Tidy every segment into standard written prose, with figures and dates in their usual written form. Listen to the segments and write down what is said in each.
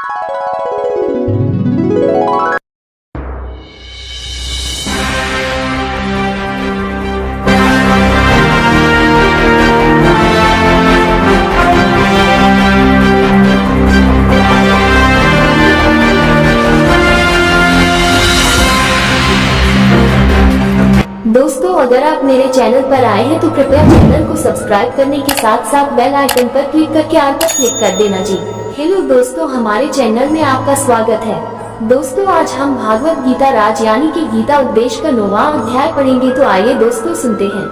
दोस्तों, अगर आप मेरे चैनल पर आए हैं तो कृपया चैनल को सब्सक्राइब करने के साथ साथ बेल आइकन पर क्लिक करके ऑल पर क्लिक कर देना जी। हेलो दोस्तों, हमारे चैनल में आपका स्वागत है। दोस्तों, आज हम भागवत गीता राज यानी कि गीता उपदेश का 9वां अध्याय पढ़ेंगे। तो आइए दोस्तों सुनते हैं।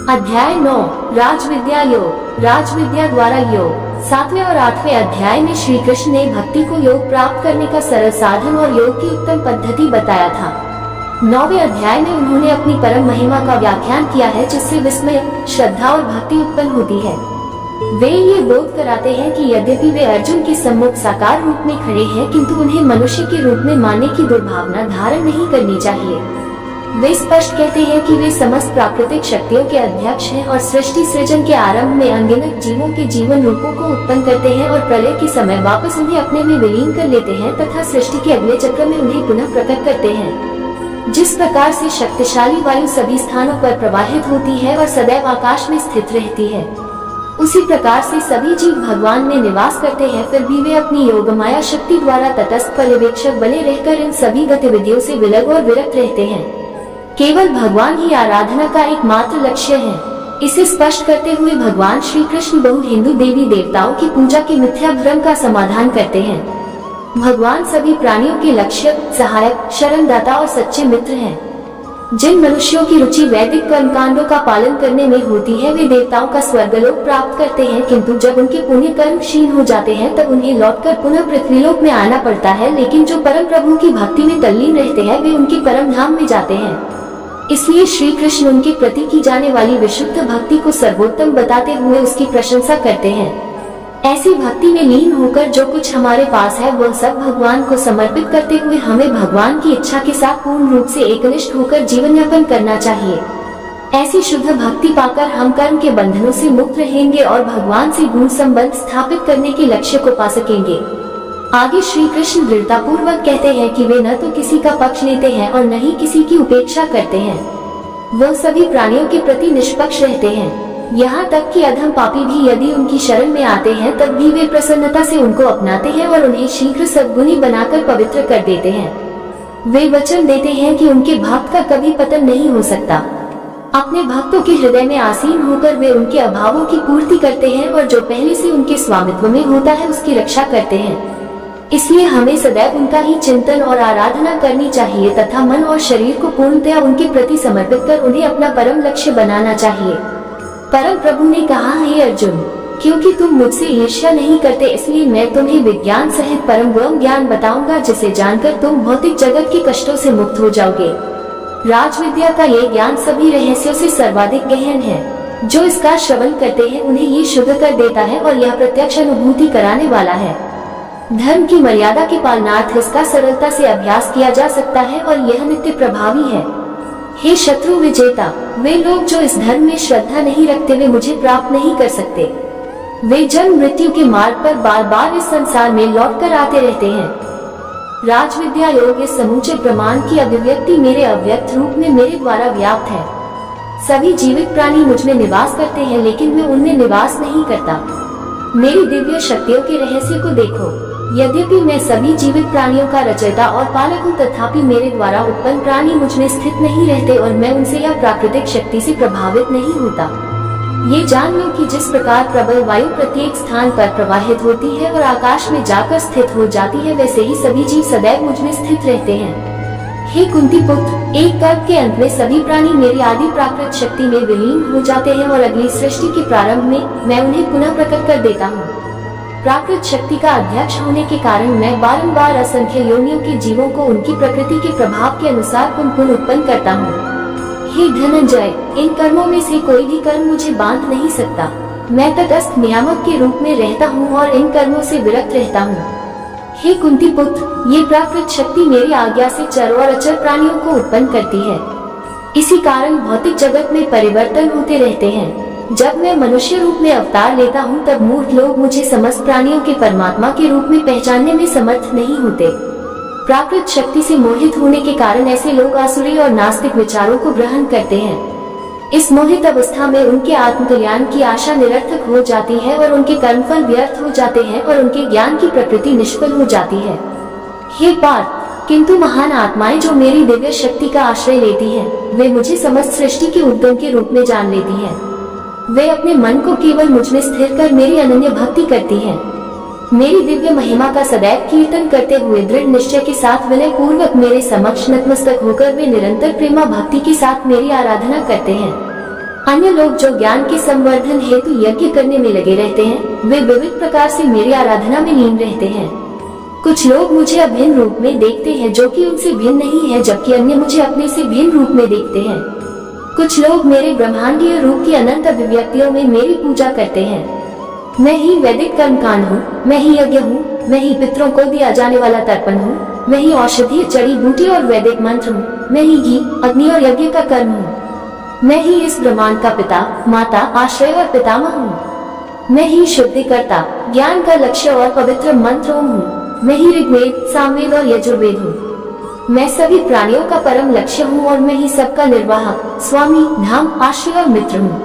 अध्याय 9, राज विद्या योग, राज विद्या द्वारा योग। 7वें और 8वें अध्याय में श्री कृष्ण ने भक्ति को योग प्राप्त करने का सरल साधन और योग की उत्तम पद्धति बताया था। 9वें अध्याय में उन्होंने अपनी परम महिमा का व्याख्यान किया है, जिससे विस्मय, श्रद्धा और भक्ति उत्पन्न होती है। वे ये बोध कराते हैं कि यद्यपि वे अर्जुन के सम्मुख साकार रूप में खड़े हैं, किंतु उन्हें मनुष्य के रूप में मानने की दुर्भावना धारण नहीं करनी चाहिए। वे स्पष्ट कहते हैं कि वे समस्त प्राकृतिक शक्तियों के अध्यक्ष हैं और सृष्टि सृजन के आरंभ में अनगिनत जीवों के जीवन रूपों को उत्पन्न करते हैं और प्रलय के समय वापस उन्हें अपने में विलीन कर लेते हैं तथा सृष्टि के अगले चक्र में उन्हें पुनः प्रकट करते हैं। जिस प्रकार से शक्तिशाली वायु सभी स्थानों पर प्रवाहित होती है और सदैव आकाश में स्थित रहती है, उसी प्रकार से सभी जीव भगवान में निवास करते हैं, फिर भी वे अपनी योगमाया शक्ति द्वारा तटस्थ पर्यवेक्षक बने रहकर इन सभी गतिविधियों से विलग और विरक्त रहते हैं। केवल भगवान ही आराधना का एकमात्र लक्ष्य है। इसे स्पष्ट करते हुए भगवान श्री कृष्ण बहु हिंदू देवी देवताओं की पूजा के मिथ्या भ्रम का समाधान करते हैं। भगवान सभी प्राणियों के लक्ष्य, सहायक, शरणदाता और सच्चे मित्र हैं। जिन मनुष्यों की रुचि वैदिक कर्मकांडों का पालन करने में होती है, वे देवताओं का स्वर्गलोक प्राप्त करते हैं, किंतु जब उनके पुण्य कर्म क्षीण हो जाते हैं तब उन्हें लौटकर पुनः पृथ्वीलोक में आना पड़ता है। लेकिन जो परम प्रभु की भक्ति में तल्लीन रहते हैं, वे उनके परम धाम में जाते हैं। इसलिए श्री कृष्ण उनके प्रति की जाने वाली विशुद्ध भक्ति को सर्वोत्तम बताते हुए उसकी प्रशंसा करते हैं। ऐसी भक्ति में लीन होकर जो कुछ हमारे पास है वह सब भगवान को समर्पित करते हुए हमें भगवान की इच्छा के साथ पूर्ण रूप से एकनिष्ठ होकर जीवन यापन करना चाहिए। ऐसी शुद्ध भक्ति पाकर हम कर्म के बंधनों से मुक्त रहेंगे और भगवान से गुण संबंध स्थापित करने के लक्ष्य को पा सकेंगे। आगे श्री कृष्ण दृढ़ता पूर्वक कहते हैं कि वे न तो किसी का पक्ष लेते हैं और न ही किसी की उपेक्षा करते हैं। वह सभी प्राणियों के प्रति निष्पक्ष रहते हैं। यहाँ तक कि अधम पापी भी यदि उनकी शरण में आते हैं तब भी वे प्रसन्नता से उनको अपनाते हैं और उन्हें शीघ्र सद्गुणी बनाकर पवित्र कर देते हैं। वे वचन देते हैं कि उनके भक्त का कभी पतन नहीं हो सकता। अपने भक्तों के हृदय में आसीन होकर वे उनके अभावों की पूर्ति करते हैं और जो पहले से उनके स्वामित्व में होता है उसकी रक्षा करते हैं। इसलिए हमें सदैव उनका ही चिंतन और आराधना करनी चाहिए तथा मन और शरीर को पूर्णतया उनके प्रति समर्पित कर उन्हें अपना परम लक्ष्य बनाना चाहिए। परम प्रभु ने कहा, हे अर्जुन, क्योंकि तुम मुझसे ईर्ष्या नहीं करते, इसलिए मैं तुम्हें विज्ञान सहित परम ब्रह्म ज्ञान बताऊंगा, जिसे जानकर तुम भौतिक जगत के कष्टों से मुक्त हो जाओगे। राज विद्या का ये ज्ञान सभी रहस्यों से सर्वाधिक गहन है। जो इसका श्रवण करते हैं उन्हें ये शुद्ध कर देता है और यह प्रत्यक्ष अनुभूति कराने वाला है। धर्म की मर्यादा के पालनार्थ इसका सरलता से अभ्यास किया जा सकता है और यह नित्य प्रभावी है। हे शत्रु विजेता, वे लोग जो इस धर्म में श्रद्धा नहीं रखते वे मुझे प्राप्त नहीं कर सकते। वे जन्म मृत्यु के मार्ग पर बार बार इस संसार में लौटकर आते रहते हैं। राज विद्या योग इस समूचे प्रमाण की अभिव्यक्ति मेरे अव्यक्त रूप में मेरे द्वारा व्याप्त है। सभी जीवित प्राणी मुझ में निवास करते हैं, लेकिन मैं उनमें निवास नहीं करता। मेरी दिव्य शक्तियों के रहस्य को देखो। यद्यपि मैं सभी जीवित प्राणियों का रचयिता और पालक हूँ, तथापि मेरे द्वारा उत्पन्न प्राणी मुझ में स्थित नहीं रहते और मैं उनसे या प्राकृतिक शक्ति से प्रभावित नहीं होता। ये जान लो कि जिस प्रकार प्रबल वायु प्रत्येक स्थान पर प्रवाहित होती है और आकाश में जाकर स्थित हो जाती है, वैसे ही सभी जीव सदैव मुझ में स्थित रहते हैं। हे कुंती पुत्र, एक कल्प के अंत में सभी प्राणी मेरी आदि प्राकृत शक्ति में विलीन हो जाते हैं और अगली सृष्टि के प्रारंभ में मैं उन्हें पुनः प्रकट कर देता हूँ। प्राकृत शक्ति का अध्यक्ष होने के कारण मैं बारंबार असंख्य योनियों के जीवों को उनकी प्रकृति के प्रभाव के अनुसार पुनः उत्पन्न करता हूँ। हे धनंजय, इन कर्मों में से कोई भी कर्म मुझे बांध नहीं सकता। मैं तटस्थ नियामक के रूप में रहता हूँ और इन कर्मों से विरक्त रहता हूँ। हे कुंती पुत्र, ये प्राकृत शक्ति मेरी आज्ञा से चर और अचर प्राणियों को उत्पन्न करती है। इसी कारण भौतिक जगत में परिवर्तन होते रहते हैं। जब मैं मनुष्य रूप में अवतार लेता हूँ तब मूर्ख लोग मुझे समस्त प्राणियों के परमात्मा के रूप में पहचानने में समर्थ नहीं होते। प्राकृत शक्ति से मोहित होने के कारण ऐसे लोग आसुरी और नास्तिक विचारों को ग्रहण करते हैं। इस मोहित अवस्था में उनके आत्मकल्याण की आशा निरर्थक हो जाती है और उनके कर्मफल व्यर्थ हो जाते हैं और उनके ज्ञान की प्रकृति निष्फल हो जाती है। हे पार्थ, किंतु महान आत्माएं जो मेरी दिव्य शक्ति का आश्रय लेती हैं, वे मुझे समस्त सृष्टि के उद्गम के रूप में जान लेती हैं। वे अपने मन को केवल मुझ में स्थिर कर मेरी अनन्य भक्ति करती हैं। मेरी दिव्य महिमा का सदैव कीर्तन करते हुए दृढ़ निश्चय के साथ विनय पूर्वक मेरे समक्ष नतमस्तक होकर वे निरंतर प्रेमा भक्ति के साथ मेरी आराधना करते हैं। अन्य लोग जो ज्ञान के संवर्धन हेतु यज्ञ करने में लगे रहते हैं, वे विविध प्रकार से मेरी आराधना में लीन रहते हैं। कुछ लोग मुझे अभिन्न रूप में देखते हैं जो कि उनसे भिन्न नहीं है, जबकि अन्य मुझे अपने से भिन्न रूप में देखते हैं। कुछ लोग मेरे ब्रह्मांडीय रूप की अनंत अभिव्यक्तियों में मेरी पूजा करते हैं। मैं ही वैदिक कर्मकांड हूँ, मैं ही यज्ञ हूँ, मैं ही पितरों को दिया जाने वाला तर्पण हूँ, मैं ही औषधीय जड़ी बूटी और वैदिक मंत्र हूँ, मैं ही घी, अग्नि और यज्ञ का कर्म हूँ। मैं ही इस ब्रह्मांड का पिता, माता, आश्रय और पितामह हूँ। मैं ही शुद्धिकर्ता, ज्ञान का लक्ष्य और पवित्र मंत्र हूँ। मैं ही ऋग्वेद, सामवेद और यजुर्वेद हूँ। मैं सभी प्राणियों का परम लक्ष्य हूँ और मैं ही सबका निर्वाहक, स्वामी, धाम, आश्रय और मित्र हूँ।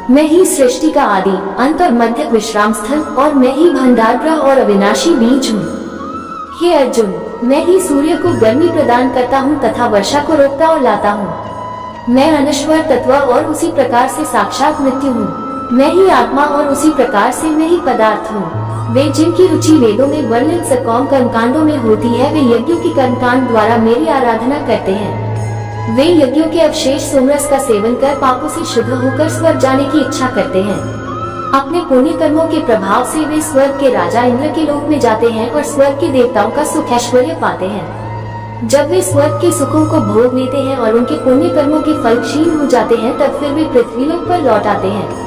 मैं ही सृष्टि का आदि, अंत और मध्य विश्राम स्थल और मैं ही भंडारगृह और अविनाशी बीज हूँ। हे अर्जुन, मैं ही सूर्य को गर्मी प्रदान करता हूँ तथा वर्षा को रोकता और लाता हूँ। मैं अनश्वर तत्व और उसी प्रकार से साक्षात मृत्यु हूँ। मैं ही आत्मा और उसी प्रकार से मैं ही पदार्थ हूँ। वे जिनकी रुचि वेदों में वर्णित सकौम कर्मकांडों में होती है, वे यज्ञों की कर्मकांड द्वारा मेरी आराधना करते हैं। वे यज्ञों के अवशेष सोमरस का सेवन कर पापों से शुद्ध होकर स्वर्ग जाने की इच्छा करते हैं। अपने पुण्य कर्मों के प्रभाव से वे स्वर्ग के राजा इंद्र के लोक में जाते हैं और स्वर्ग के देवताओं का सुख ऐश्वर्य पाते हैं। जब वे स्वर्ग के सुखों को भोग लेते हैं और उनके पुण्य कर्मों के फल क्षीण हो जाते हैं, तब फिर वे पृथ्वी लोक पर लौट आते हैं।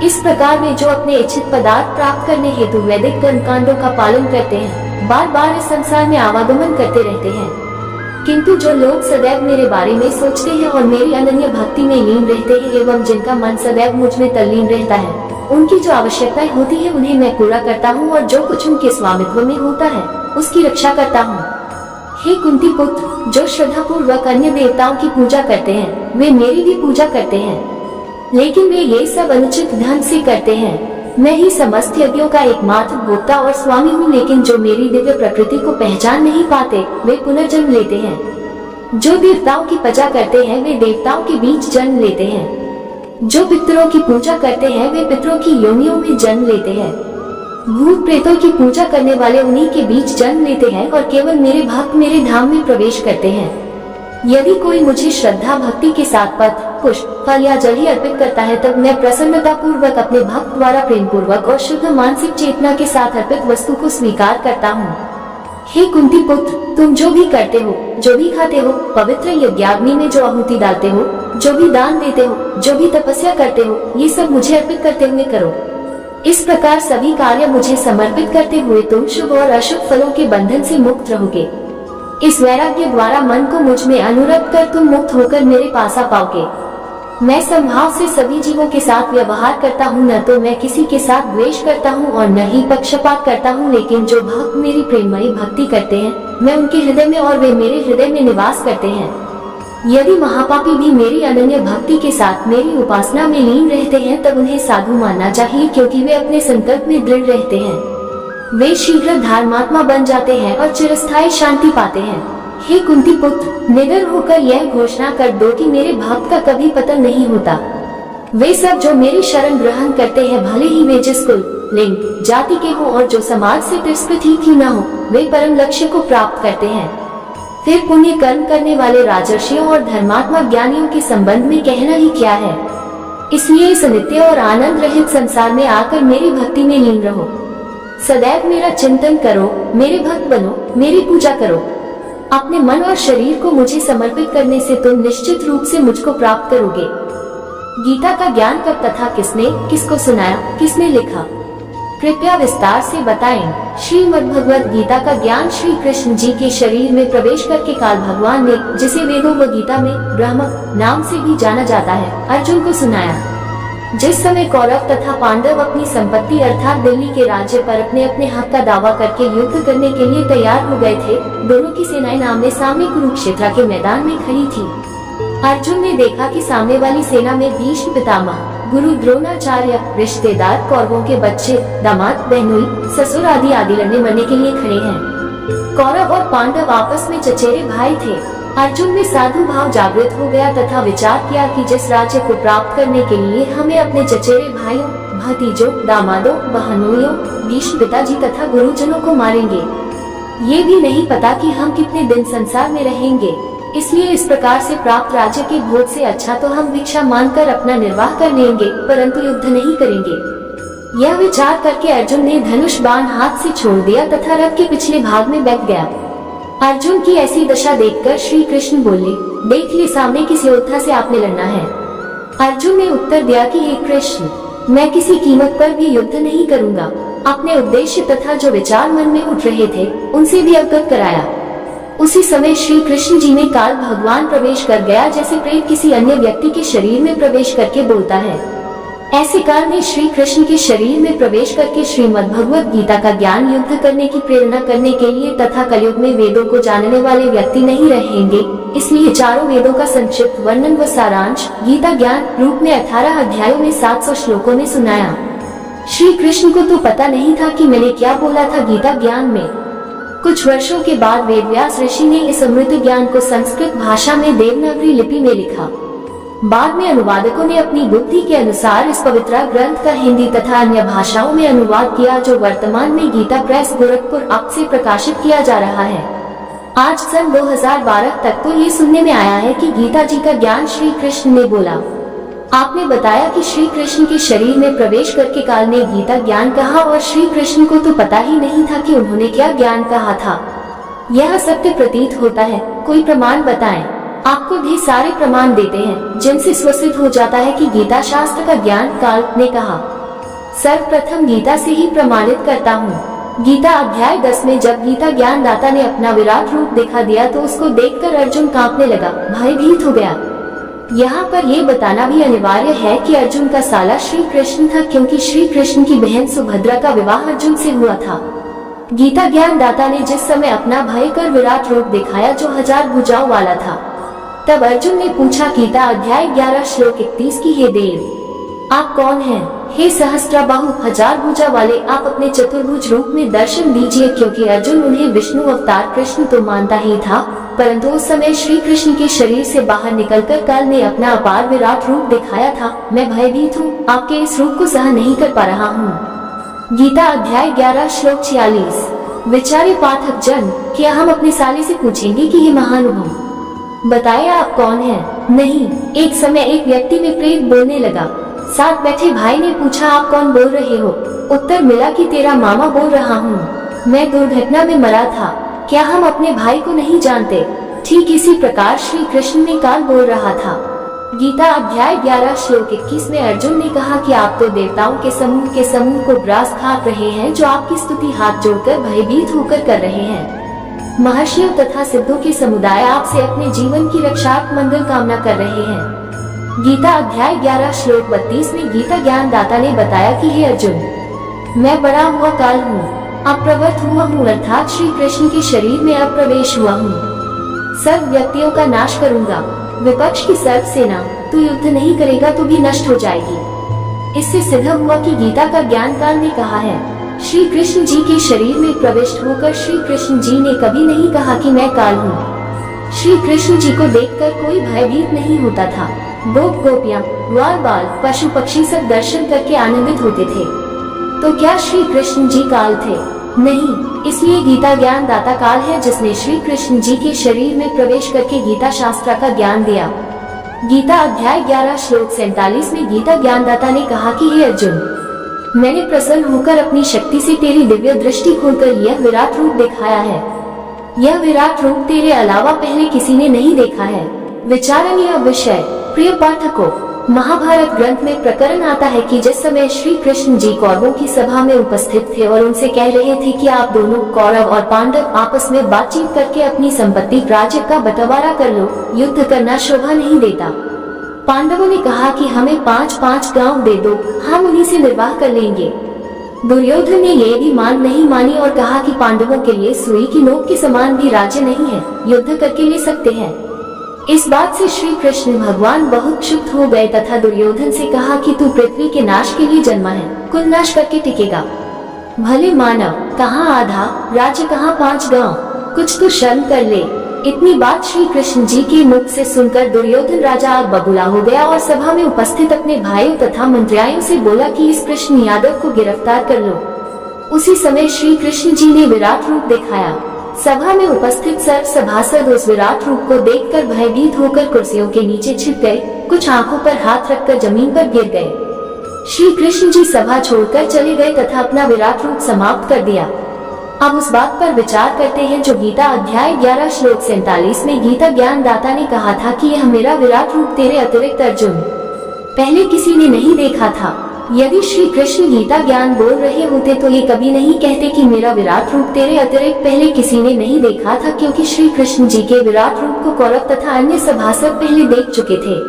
इस प्रकार वे जो अपने इच्छित पदार्थ प्राप्त करने हेतु वैदिक कर्मकांडों का पालन करते हैं, बार बार इस संसार में आवागमन करते रहते हैं। किंतु जो लोग सदैव मेरे बारे में सोचते हैं और मेरी अनन्य भक्ति में लीन रहते हैं एवं जिनका मन सदैव मुझ में तल्लीन रहता है, उनकी जो आवश्यकताएं होती है उन्हें मैं पूरा करता हूँ और जो कुछ उनके स्वामित्व में होता है उसकी रक्षा करता हूँ। हे कुंती पुत्र, जो श्रद्धा पूर्वक अन्य देवताओं की पूजा करते हैं, वे मेरी भी पूजा करते हैं, लेकिन वे ये सब अनुचित ढंग से करते हैं। मैं ही समस्त यज्ञों का एकमात्र भोक्ता और स्वामी हूँ, लेकिन जो मेरी दिव्य प्रकृति को पहचान नहीं पाते, वे पुनर्जन्म लेते हैं। जो देवताओं की पूजा करते हैं, वे देवताओं के बीच जन्म लेते हैं। जो पितरों की पूजा करते हैं, वे पितरों की योनियों में जन्म लेते हैं। भूत प्रेतों की पूजा करने वाले उन्हीं के बीच जन्म लेते हैं और केवल मेरे भक्त मेरे धाम में प्रवेश करते हैं। यदि कोई मुझे श्रद्धा भक्ति के साथ पत्र, पुष्प, फल या जल ही अर्पित करता है, तब मैं प्रसन्नता पूर्वक अपने भक्त द्वारा प्रेम पूर्वक और शुद्ध मानसिक चेतना के साथ अर्पित वस्तु को स्वीकार करता हूँ। हे कुंती पुत्र, तुम जो भी करते हो, जो भी खाते हो, पवित्र यज्ञाग्नि में जो आहुति डालते हो, जो भी दान देते हो, जो भी तपस्या करते हो, ये सब मुझे अर्पित करते हुए करो। इस प्रकार सभी कार्य मुझे समर्पित करते हुए तुम शुभ और अशुभ फलों के बंधन से मुक्त रहोगे। इस वैराग्य द्वारा मन को मुझ में अनुरक्त कर तुम मुक्त होकर मेरे पास आ पाओगे। मैं समभाव से सभी जीवों के साथ व्यवहार करता हूँ, न तो मैं किसी के साथ द्वेष करता हूँ और न ही पक्षपात करता हूँ, लेकिन जो भक्त मेरी प्रेममयी भक्ति करते हैं, मैं उनके हृदय में और वे मेरे हृदय में निवास करते हैं। यदि महापापी भी मेरी अनन्य भक्ति के साथ मेरी उपासना में लीन रहते हैं, तब उन्हें साधु मानना चाहिए, क्योंकि वे अपने संकल्प में दृढ़ रहते हैं। वे शीघ्र धर्मात्मा बन जाते हैं और चिरस्थायी शांति पाते हैं। हे कुंती पुत्र, निडर होकर यह घोषणा कर दो कि मेरे भक्त का कभी पतन नहीं होता। वे सब जो मेरी शरण ग्रहण करते हैं, भले ही वे जिस कुल, लिंग, जाति के हो और जो समाज से तिरस्कृत ही क्यों न हो, वे परम लक्ष्य को प्राप्त करते हैं। फिर पुण्य कर्म करने वाले राजर्षियों और धर्मात्मा ज्ञानियों के संबंध में कहना ही क्या है। इसलिए इस नित्य और आनंद रहित संसार में आकर मेरी भक्ति में लीन रहो। सदैव मेरा चिंतन करो, मेरे भक्त बनो, मेरी पूजा करो। अपने मन और शरीर को मुझे समर्पित करने से तुम निश्चित रूप से मुझको प्राप्त करोगे। गीता का ज्ञान कब तथा किसने, किसको सुनाया, किसने लिखा, कृपया विस्तार से बताएं। श्रीमद्भगवद गीता का ज्ञान श्री कृष्ण जी के शरीर में प्रवेश करके काल भगवान ने, जिसे वेदों व गीता में ब्रह्म नाम से भी जाना जाता है, अर्जुन को सुनाया। जिस समय कौरव तथा पांडव अपनी संपत्ति अर्थात दिल्ली के राज्य पर अपने अपने हक का दावा करके युद्ध करने के लिए तैयार हो गए थे, दोनों की सेनाएं आमने सामने कुरुक्षेत्र के मैदान में खड़ी थी। अर्जुन ने देखा कि सामने वाली सेना में भीष्म पितामह, गुरु द्रोणाचार्य, रिश्तेदार, कौरवों के बच्चे, दामाद, बहनोई, ससुर आदि लड़ने मरने के लिए खड़े हैं। कौरव और पांडव आपस में चचेरे भाई थे। अर्जुन में साधु भाव जागृत हो गया तथा विचार किया कि जिस राज्य को प्राप्त करने के लिए हमें अपने चचेरे भाइयों, भतीजों, दामादों, बहनोइयों, भीष्म पिताजी तथा गुरुजनों को मारेंगे, ये भी नहीं पता कि हम कितने दिन संसार में रहेंगे। इसलिए इस प्रकार से प्राप्त राज्य के भोग से अच्छा तो हम भिक्षा मांगकर अपना निर्वाह कर लेंगे, परंतु युद्ध नहीं करेंगे। यह विचार करके अर्जुन ने धनुष बाण हाथ से छोड़ दिया तथा रथ के पिछले भाग में बैठ गया। अर्जुन की ऐसी दशा देखकर श्री कृष्ण बोले, देख ले सामने किस योद्धा से आपने लड़ना है। अर्जुन ने उत्तर दिया कि हे कृष्ण, मैं किसी कीमत पर भी युद्ध नहीं करूंगा। अपने उद्देश्य तथा जो विचार मन में उठ रहे थे उनसे भी अवगत कराया। उसी समय श्री कृष्ण जी में काल भगवान प्रवेश कर गया, जैसे प्रेत किसी अन्य व्यक्ति के शरीर में प्रवेश करके बोलता है। ऐसे काल में श्री कृष्ण के शरीर में प्रवेश करके श्रीमद् भगवत गीता का ज्ञान युद्ध करने की प्रेरणा करने के लिए तथा कलयुग में वेदों को जानने वाले व्यक्ति नहीं रहेंगे, इसलिए चारों वेदों का संक्षिप्त वर्णन व सारांश गीता ज्ञान रूप में 18 अध्यायों में 700 श्लोकों में सुनाया। श्री कृष्ण को तो पता नहीं था कि मैंने क्या बोला था गीता ज्ञान में। कुछ वर्षों के बाद वेदव्यास ऋषि ने इस अमृत ज्ञान को संस्कृत भाषा में देवनागरी लिपि में लिखा। बाद में अनुवादकों ने अपनी बुद्धि के अनुसार इस पवित्र ग्रंथ का हिंदी तथा अन्य भाषाओं में अनुवाद किया, जो वर्तमान में गीता प्रेस गोरखपुर आप से प्रकाशित किया जा रहा है। आज सन 2012 तक तो ये सुनने में आया है कि गीता जी का ज्ञान श्री कृष्ण ने बोला। आपने बताया कि श्री कृष्ण के शरीर में प्रवेश करके काल ने गीता ज्ञान कहा और श्री कृष्ण को तो पता ही नहीं था कि उन्होंने क्या ज्ञान कहा था। यह सत्य प्रतीत होता है, कोई प्रमाण बताएं। आपको भी सारे प्रमाण देते हैं जिनसे स्वीकृत हो जाता है कि गीता शास्त्र का ज्ञान काल ने कहा। सर्वप्रथम गीता से ही प्रमाणित करता हूँ। गीता अध्याय 10 में जब गीता ज्ञान दाता ने अपना विराट रूप दिखा दिया तो उसको देखकर अर्जुन कांपने लगा, भयभीत हो गया। यहाँ पर ये बताना भी अनिवार्य है कि अर्जुन का साला श्री कृष्ण था, क्योंकि श्री कृष्ण की बहन सुभद्रा का विवाह अर्जुन से हुआ था। गीता ज्ञान दाता ने जिस समय अपना भयंकर विराट रूप दिखाया जो 1000 भुजाओं वाला था, तब अर्जुन ने पूछा, गीता अध्याय 11 श्लोक 31 की, हे देव आप कौन हैं? हे सहस्त्रबाहु 1000 भुजा वाले, आप अपने चतुर्भुज रूप में दर्शन दीजिए। क्योंकि अर्जुन उन्हें विष्णु अवतार कृष्ण तो मानता ही था, परंतु उस समय श्री कृष्ण के शरीर से बाहर निकलकर काल ने अपना अपार विराट रूप दिखाया था। मैं भयभीत हूँ, आपके इस रूप को सहन नहीं कर पा रहा हूँ। गीता अध्याय 11 श्लोक 46। विचारे पाठक जन, क्या हम अपने साले से पूछेंगे कि हे महानुभव बताए आप कौन हैं? नहीं। एक समय एक व्यक्ति में प्रेत बोलने लगा। साथ बैठे भाई ने पूछा, आप कौन बोल रहे हो? उत्तर मिला कि तेरा मामा बोल रहा हूँ, मैं दुर्घटना में मरा था। क्या हम अपने भाई को नहीं जानते? ठीक इसी प्रकार श्री कृष्ण ने काल बोल रहा था। गीता अध्याय 11 श्लोक 21 में अर्जुन ने कहा कि आप तो देवताओं के समूह को ग्रास खा रहे हैं, जो आपकी स्तुति हाथ जोड़कर भयभीत होकर कर रहे हैं। महर्षियों तथा सिद्धों के समुदाय आपसे अपने जीवन की रक्षार्थ मंगल कामना कर रहे हैं। गीता अध्याय 11 श्लोक 32 में गीता ज्ञान दाता ने बताया कि हे अर्जुन, मैं बड़ा हुआ काल हूँ, अप्रवृत्त हुआ हूँ, अर्थात श्री कृष्ण के शरीर में अप्रवेश हुआ हूँ। सब व्यक्तियों का नाश करूँगा। विपक्ष की सर्व सेना, तू युद्ध नहीं करेगा तो भी नष्ट हो जाएगी। इससे सिद्ध हुआ कि गीता का ज्ञान काल ने कहा है। श्री कृष्ण जी के शरीर में प्रविष्ट होकर श्री कृष्ण जी ने कभी नहीं कहा कि मैं काल हूँ। श्री कृष्ण जी को देखकर कोई भयभीत नहीं होता था। गोप गोपियाँ, ग्वाल बाल, पशु पक्षी सब दर्शन करके आनंदित होते थे। तो क्या श्री कृष्ण जी काल थे? नहीं। इसलिए गीता ज्ञान दाता काल है, जिसने श्री कृष्ण जी के शरीर में प्रवेश करके गीता शास्त्र का ज्ञान दिया। गीता अध्याय 11 श्लोक 47 में गीता ज्ञान दाता ने कहा कि हे अर्जुन, मैंने प्रसन्न होकर अपनी शक्ति से तेरी दिव्य दृष्टि खोलकर यह विराट रूप दिखाया है। यह विराट रूप तेरे अलावा पहले किसी ने नहीं देखा है। विचारणीय विषय। प्रिय पाठकों, महाभारत ग्रंथ में प्रकरण आता है कि जिस समय श्री कृष्ण जी कौरवों की सभा में उपस्थित थे और उनसे कह रहे थे कि आप दोनों कौरव और पांडव आपस में बातचीत करके अपनी संपत्ति राज्य का बंटवारा कर लो, युद्ध करना शोभा नहीं देता। पांडवों ने कहा कि हमें 5-5 गांव दे दो, हम उन्हीं से निर्वाह कर लेंगे। दुर्योधन ने ये भी नहीं मानी और कहा कि पांडवों के लिए सुई की नोक के समान भी राज्य नहीं है, युद्ध करके ले सकते हैं। इस बात से श्री कृष्ण भगवान बहुत क्षुब्ध हो गए तथा दुर्योधन से कहा कि तू पृथ्वी के नाश के लिए जन्मा है, कुल नाश करके टिकेगा। भले मानव, कहाँ आधा राज्य, कहाँ 5 गांव, कुछ तो शर्म कर ले। इतनी बात श्री कृष्ण जी के मुख से सुनकर दुर्योधन राजा आग बबूला हो गया और सभा में उपस्थित अपने भाइयों तथा मंत्रियों से बोला कि इस कृष्ण यादव को गिरफ्तार कर लो। उसी समय श्री कृष्ण जी ने विराट रूप दिखाया। सभा में उपस्थित सर्व सभासद उस विराट रूप को देखकर भयभीत होकर कुर्सियों के नीचे छिप गए, कुछ आंखों पर हाथ रखकर जमीन पर गिर गए। श्री कृष्ण जी सभा छोड़कर चले गए तथा अपना विराट रूप समाप्त कर दिया। अब उस बात पर विचार करते हैं जो गीता अध्याय 11 श्लोक 47 में गीता ज्ञान दाता ने कहा था कि यह मेरा विराट रूप तेरे अतिरिक्त अर्जुन पहले किसी ने नहीं देखा था। यदि श्री कृष्ण गीता ज्ञान बोल रहे होते तो ये कभी नहीं कहते कि मेरा विराट रूप तेरे अतिरिक्त पहले किसी ने नहीं देखा था, क्योंकि श्री कृष्ण जी के विराट रूप को कौरव तथा अन्य सभासद पहले देख चुके थे।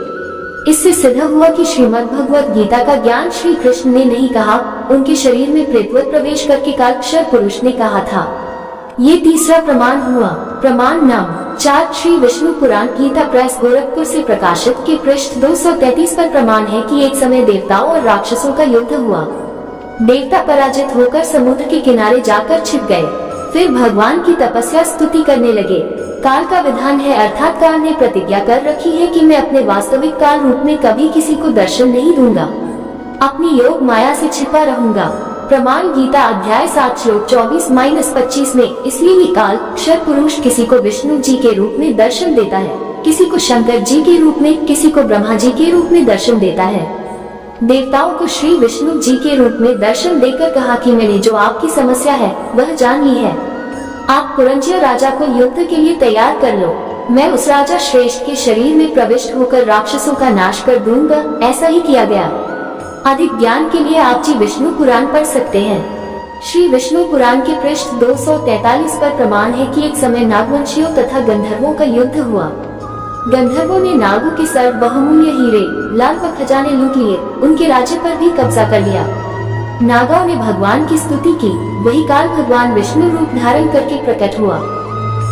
इससे सिद्ध हुआ कि श्रीमद् भगवत गीता का ज्ञान श्री कृष्ण ने नहीं कहा, उनके शरीर में प्रेतवत प्रवेश करके कालक्षर पुरुष ने कहा था। ये तीसरा प्रमाण हुआ। प्रमाण नंबर 4 श्री विष्णु पुराण गीता प्रेस गोरखपुर से प्रकाशित के पृष्ठ 233 पर प्रमाण है कि एक समय देवताओं और राक्षसों का युद्ध हुआ। देवता पराजित होकर समुद्र के किनारे जाकर छिप गए। फिर भगवान की तपस्या स्तुति करने लगे। काल का विधान है, अर्थात काल ने प्रतिज्ञा कर रखी है कि मैं अपने वास्तविक काल रूप में कभी किसी को दर्शन नहीं दूंगा, अपनी योग माया से छिपा रहूंगा। प्रमाण गीता अध्याय 7 श्लोक 24-25 में, इसलिए ही काल क्षर पुरुष किसी को विष्णु जी के रूप में दर्शन देता है, किसी को शंकर जी के रूप में, किसी को ब्रह्मा जी के रूप में दर्शन देता है। देवताओं को श्री विष्णु जी के रूप में दर्शन देकर कहा कि मैंने जो आपकी समस्या है वह जान ली है, आप पुरंजय राजा को युद्ध के लिए तैयार कर लो। मैं उस राजा श्रेष्ठ के शरीर में प्रविष्ट होकर राक्षसों का नाश कर दूंगा। ऐसा ही किया गया। अधिक ज्ञान के लिए आप जी विष्णु पुराण पढ़ सकते हैं। श्री विष्णु पुराण के पृष्ठ 243 पर प्रमाण है कि एक समय नागवंशियों तथा गंधर्वों का युद्ध हुआ। गंधर्वों ने नागों के सर्व बहुमूल्य हीरे, लाल व खजाने लूट लिए, उनके राज्य पर भी कब्जा कर लिया। नागाओं ने भगवान की स्तुति की। वही काल भगवान विष्णु रूप धारण करके प्रकट हुआ।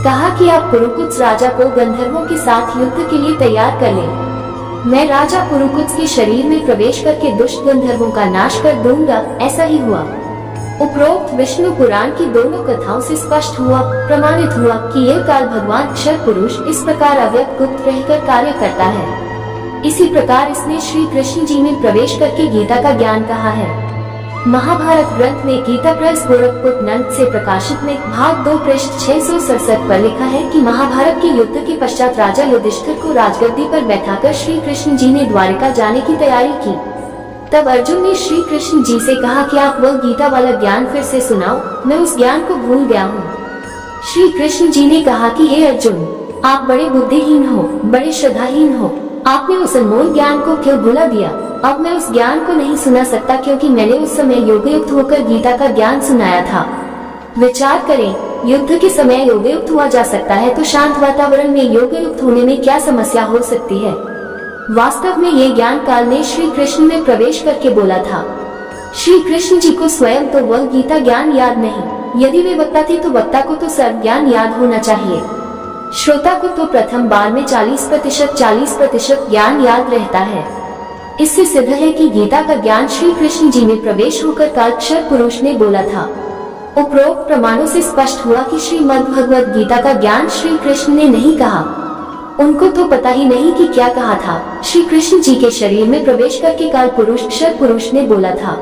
कहा कि आप पुरुकुत्स राजा को गंधर्वों के साथ युद्ध के लिए तैयार कर लें। मैं राजा पुरुकुत्स के शरीर में प्रवेश करके दुष्ट गंधर्वों का नाश कर दूंगा। ऐसा ही हुआ। उपरोक्त विष्णु पुराण की दोनों कथाओं से स्पष्ट हुआ, प्रमाणित हुआ कि यह काल भगवान अक्षर पुरुष इस प्रकार अव्यक्त गुप्त रहकर कार्य करता है। इसी प्रकार इसने श्री कृष्ण जी में प्रवेश करके गीता का ज्ञान कहा है। महाभारत ग्रंथ में गीता प्रेस गोरखपुर नंद से प्रकाशित में भाग 2 पृष्ठ 667 पर लिखा है कि महाभारत के युद्ध के पश्चात राजा युधिष्ठिर को राजगद्दी पर बैठाकर श्री कृष्ण जी ने द्वारिका जाने की तैयारी की। तब अर्जुन ने श्री कृष्ण जी से कहा कि आप वह गीता वाला ज्ञान फिर से सुनाओ, मैं उस ज्ञान को भूल गया हूँ। श्री कृष्ण जी ने कहा कि हे अर्जुन, आप बड़े बुद्धिहीन हो, बड़े श्रद्धाहीन हो, आपने उस अनमोल ज्ञान को क्यों भुला दिया। अब मैं उस ज्ञान को नहीं सुना सकता, क्योंकि मैंने उस समय योगयुक्त होकर गीता का ज्ञान सुनाया था। विचार करें, युद्ध के समय योगयुक्त हुआ जा सकता है तो शांत वातावरण में योगयुक्त होने में क्या समस्या हो सकती है। वास्तव में ये ज्ञान काल ने श्री कृष्ण में प्रवेश करके बोला था। श्री कृष्ण जी को स्वयं तो वह गीता ज्ञान याद नहीं। यदि वे वक्ता थे तो वक्ता को तो सर्व ज्ञान याद होना चाहिए। श्रोता को तो प्रथम बार में 40% ज्ञान याद रहता है। इससे सिद्ध है कि गीता का ज्ञान श्री कृष्ण जी में प्रवेश होकर कालक्षर पुरुष ने बोला था। उपरोक्त प्रमाणों से स्पष्ट हुआ कि श्रीमद् भगवत गीता का ज्ञान श्री कृष्ण ने नहीं कहा। उनको तो पता ही नहीं कि क्या कहा था। श्री कृष्ण जी के शरीर में प्रवेश करके काल पुरुष क्षर पुरुष ने बोला था।